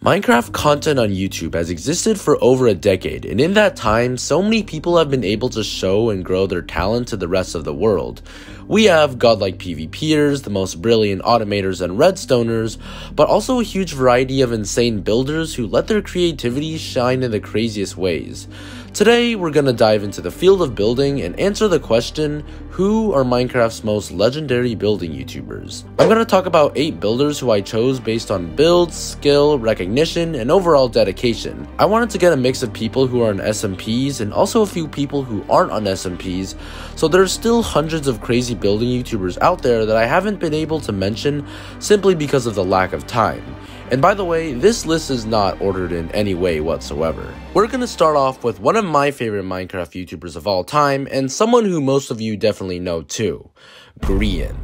Minecraft content on YouTube has existed for over a decade, and in that time, so many people have been able to show and grow their talent to the rest of the world. We have godlike PvPers, the most brilliant automators and redstoners, but also a huge variety of insane builders who let their creativity shine in the craziest ways. Today, we're gonna dive into the field of building and answer the question, who are Minecraft's most legendary building YouTubers? I'm gonna talk about 8 builders who I chose based on build, skill, recognition, and overall dedication. I wanted to get a mix of people who are on SMPs and also a few people who aren't on SMPs, so there's still hundreds of crazy building YouTubers out there that I haven't been able to mention simply because of the lack of time. And by the way, this list is not ordered in any way whatsoever. We're gonna start off with one of my favorite Minecraft YouTubers of all time, and someone who most of you definitely know too, Grian.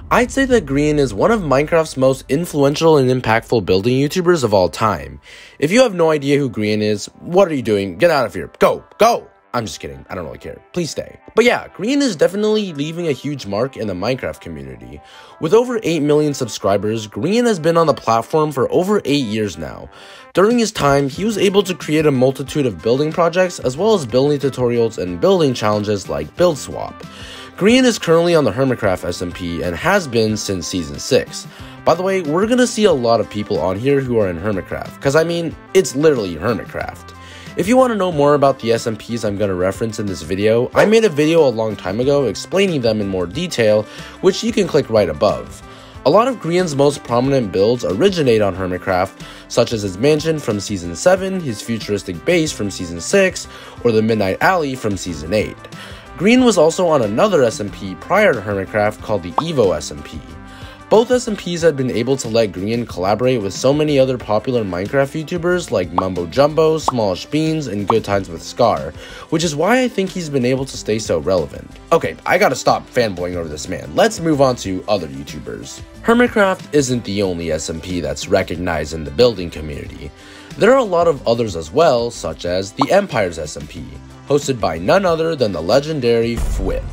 I'd say that Grian is one of Minecraft's most influential and impactful building YouTubers of all time. If you have no idea who Grian is, what are you doing? Get out of here. Go! Go! I'm just kidding, I don't really care. Please stay. But yeah, Grian is definitely leaving a huge mark in the Minecraft community. With over 8 million subscribers, Grian has been on the platform for over 8 years now. During his time, he was able to create a multitude of building projects as well as building tutorials and building challenges like Build Swap. Grian is currently on the Hermitcraft SMP and has been since Season 6. By the way, we're gonna see a lot of people on here who are in Hermitcraft, because I mean, it's literally Hermitcraft. If you want to know more about the SMPs I'm going to reference in this video, I made a video a long time ago explaining them in more detail, which you can click right above. A lot of Grian's most prominent builds originate on Hermitcraft, such as his mansion from Season 7, his futuristic base from Season 6, or the Midnight Alley from Season 8. Grian was also on another SMP prior to Hermitcraft called the Evo SMP. Both SMPs had been able to let Grian collaborate with so many other popular Minecraft YouTubers like Mumbo Jumbo, Smallishbeans, and GoodTimesWithScar, which is why I think he's been able to stay so relevant. Okay, I gotta stop fanboying over this man. Let's move on to other YouTubers. Hermitcraft isn't the only SMP that's recognized in the building community. There are a lot of others as well, such as the Empire's SMP, hosted by none other than the legendary fWhip.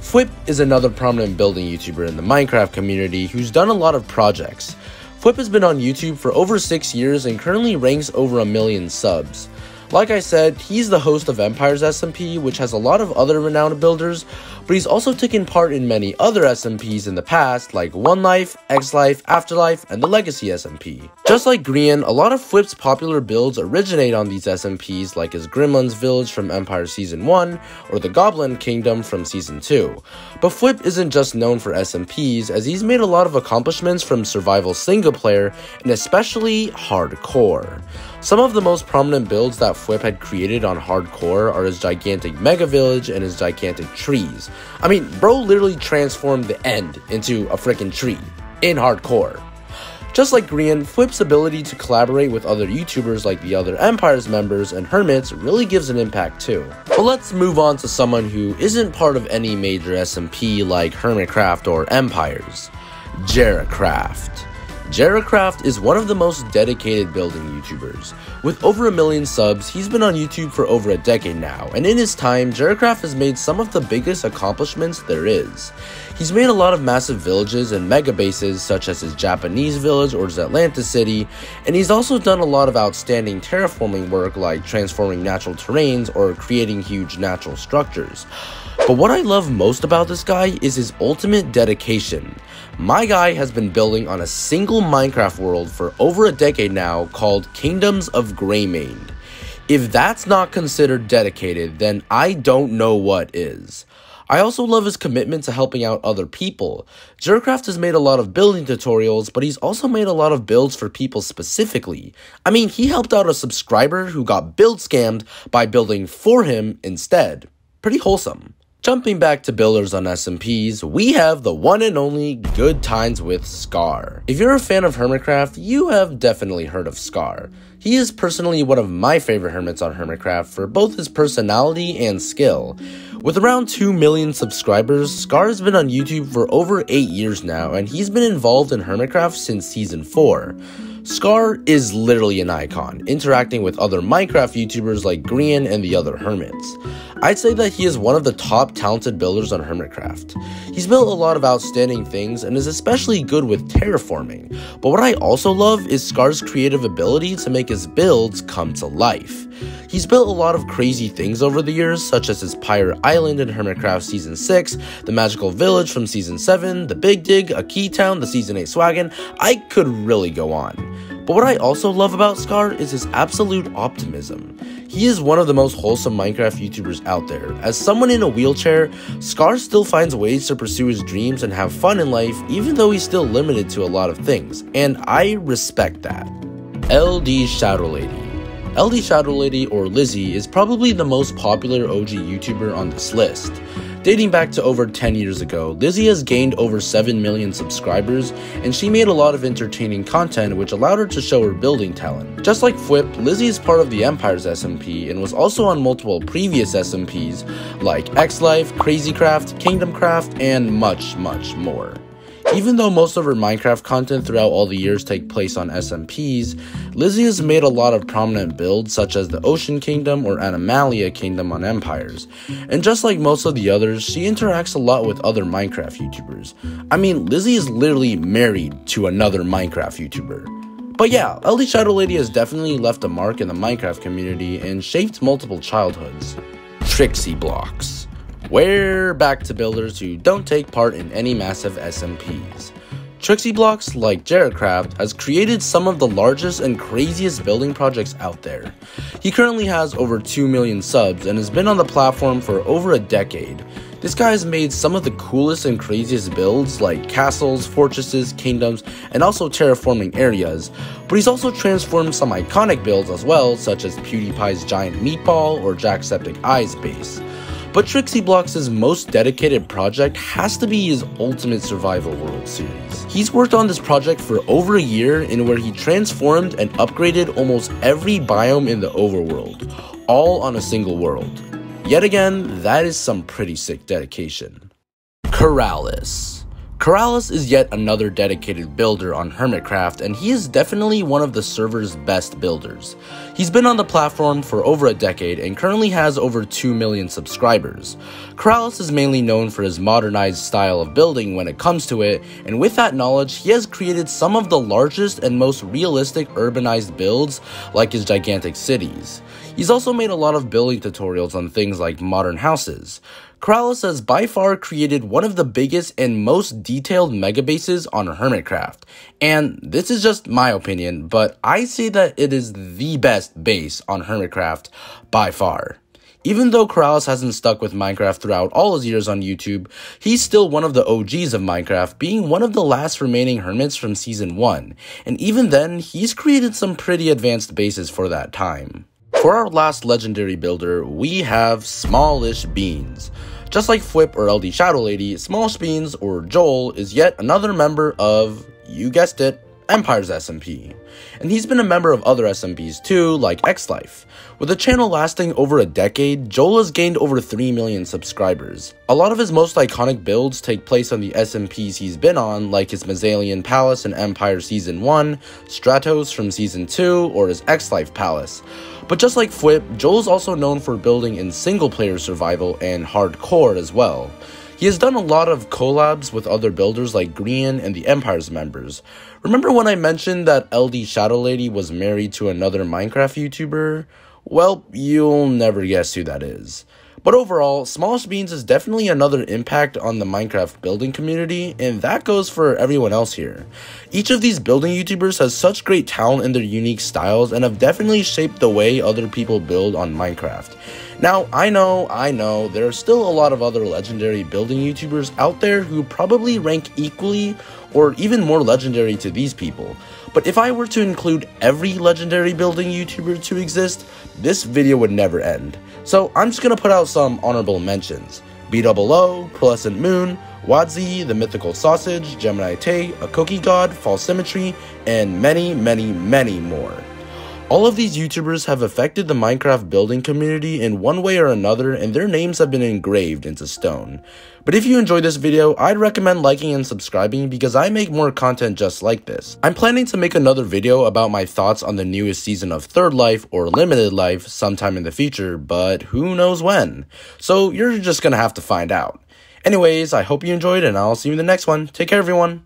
fWhip is another prominent building YouTuber in the Minecraft community who's done a lot of projects. fWhip has been on YouTube for over 6 years and currently ranks over 1 million subs. Like I said, he's the host of Empire's SMP, which has a lot of other renowned builders, but he's also taken part in many other SMPs in the past, like One Life, X Life, Afterlife, and the Legacy SMP. Just like Grian, a lot of fWhip's popular builds originate on these SMPs, like his Gremlin's Village from Empire Season 1, or the Goblin Kingdom from Season 2. But fWhip isn't just known for SMPs, as he's made a lot of accomplishments from survival single player, and especially hardcore. Some of the most prominent builds that fWhip had created on hardcore are his gigantic mega village and his gigantic trees. I mean, bro literally transformed the end into a freaking tree in hardcore. Just like Grian, fWhip's ability to collaborate with other YouTubers like the other Empire's members and Hermits really gives an impact too. But let's move on to someone who isn't part of any major SMP like Hermitcraft or Empires, Jeracraft. Jeracraft is one of the most dedicated building YouTubers. With over 1 million subs, he's been on YouTube for over a decade now, and in his time, Jeracraft has made some of the biggest accomplishments there is. He's made a lot of massive villages and mega bases such as his Japanese village or his Atlantis city, and he's also done a lot of outstanding terraforming work like transforming natural terrains or creating huge natural structures. But what I love most about this guy is his ultimate dedication. My guy has been building on a single Minecraft world for over a decade now called Kingdoms of Greymane. If that's not considered dedicated, then I don't know what is. I also love his commitment to helping out other people. Jeracraft has made a lot of building tutorials, but he's also made a lot of builds for people specifically. I mean, he helped out a subscriber who got build scammed by building for him instead. Pretty wholesome. Jumping back to builders on SMPs, we have the one and only GoodTimesWithScar. If you're a fan of Hermitcraft, you have definitely heard of Scar. He is personally one of my favorite hermits on Hermitcraft for both his personality and skill. With around 2 million subscribers, Scar has been on YouTube for over 8 years now, and he's been involved in Hermitcraft since Season 4. Scar is literally an icon, interacting with other Minecraft YouTubers like Grian and the other Hermits. I'd say that he is one of the top talented builders on Hermitcraft. He's built a lot of outstanding things and is especially good with terraforming, but what I also love is Scar's creative ability to make his builds come to life. He's built a lot of crazy things over the years, such as his Pirate Island in Hermitcraft Season 6, the Magical Village from Season 7, the Big Dig, a Key Town, the Season 8 Swagon. I could really go on. But what I also love about Scar is his absolute optimism. He is one of the most wholesome Minecraft YouTubers out there. As someone in a wheelchair, Scar still finds ways to pursue his dreams and have fun in life, even though he's still limited to a lot of things, and I respect that. LDShadowlady. LDShadowlady, or Lizzie, is probably the most popular OG YouTuber on this list. Dating back to over 10 years ago, Lizzie has gained over 7 million subscribers, and she made a lot of entertaining content which allowed her to show her building talent. Just like fWhip, Lizzie is part of the Empire's SMP and was also on multiple previous SMPs like XLife, CrazyCraft, KingdomCraft, and much more. Even though most of her Minecraft content throughout all the years take place on SMPs, Lizzie has made a lot of prominent builds such as the Ocean Kingdom or Animalia Kingdom on Empires. And just like most of the others, she interacts a lot with other Minecraft YouTubers. I mean, Lizzie is literally married to another Minecraft YouTuber. But yeah, LDShadowlady has definitely left a mark in the Minecraft community and shaped multiple childhoods. TrixyBlox. We're back to builders who don't take part in any massive SMPs. TrixyBlox, like Jeracraft, has created some of the largest and craziest building projects out there. He currently has over 2 million subs and has been on the platform for over a decade. This guy has made some of the coolest and craziest builds like castles, fortresses, kingdoms, and also terraforming areas, but he's also transformed some iconic builds as well, such as PewDiePie's giant meatball or Jacksepticeye's base. But TrixyBlox's most dedicated project has to be his Ultimate Survival World series. He's worked on this project for over a year, in where he transformed and upgraded almost every biome in the overworld, all on a single world. Yet again, that is some pretty sick dedication. Keralis. Keralis is yet another dedicated builder on Hermitcraft, and he is definitely one of the server's best builders. He's been on the platform for over a decade and currently has over 2 million subscribers. Keralis is mainly known for his modernized style of building when it comes to it, and with that knowledge, he has created some of the largest and most realistic urbanized builds, like his gigantic cities. He's also made a lot of building tutorials on things like modern houses. Keralis has by far created one of the biggest and most detailed megabases on Hermitcraft, and this is just my opinion, but I say that it is the best base on Hermitcraft by far. Even though Keralis hasn't stuck with Minecraft throughout all his years on YouTube, he's still one of the OGs of Minecraft, being one of the last remaining hermits from Season 1, and even then, he's created some pretty advanced bases for that time. For our last legendary builder, we have Smallishbeans. Just like fWhip or LDShadowlady, Smallishbeans, or Joel, is yet another member of, you guessed it, Empire's SMP. And he's been a member of other SMPs too, like XLife. With the channel lasting over a decade, Joel has gained over 3 million subscribers. A lot of his most iconic builds take place on the SMPs he's been on, like his Mazzalian Palace in Empire Season 1, Stratos from Season 2, or his XLife Palace. But just like fWhip, Joel's also known for building in single-player survival and hardcore as well. He has done a lot of collabs with other builders like Grian and the Empire's members. Remember when I mentioned that LDShadowlady was married to another Minecraft YouTuber? Well, you'll never guess who that is. But overall, Smallishbeans is definitely another impact on the Minecraft building community, and that goes for everyone else here. Each of these building YouTubers has such great talent in their unique styles and have definitely shaped the way other people build on Minecraft. Now, I know, there are still a lot of other legendary building YouTubers out there who probably rank equally or even more legendary to these people. But if I were to include every legendary building YouTuber to exist, this video would never end. So I'm just gonna put out some honorable mentions. BOO, Pearlescent Moon, Wadzi, the Mythical Sausage, Gemini Tay, A Cookie God, False Symmetry, and many more. All of these YouTubers have affected the Minecraft building community in one way or another, and their names have been engraved into stone. But if you enjoyed this video, I'd recommend liking and subscribing because I make more content just like this. I'm planning to make another video about my thoughts on the newest season of Third Life or Limited Life sometime in the future, but who knows when. So you're just gonna have to find out. Anyways, I hope you enjoyed and I'll see you in the next one. Take care everyone.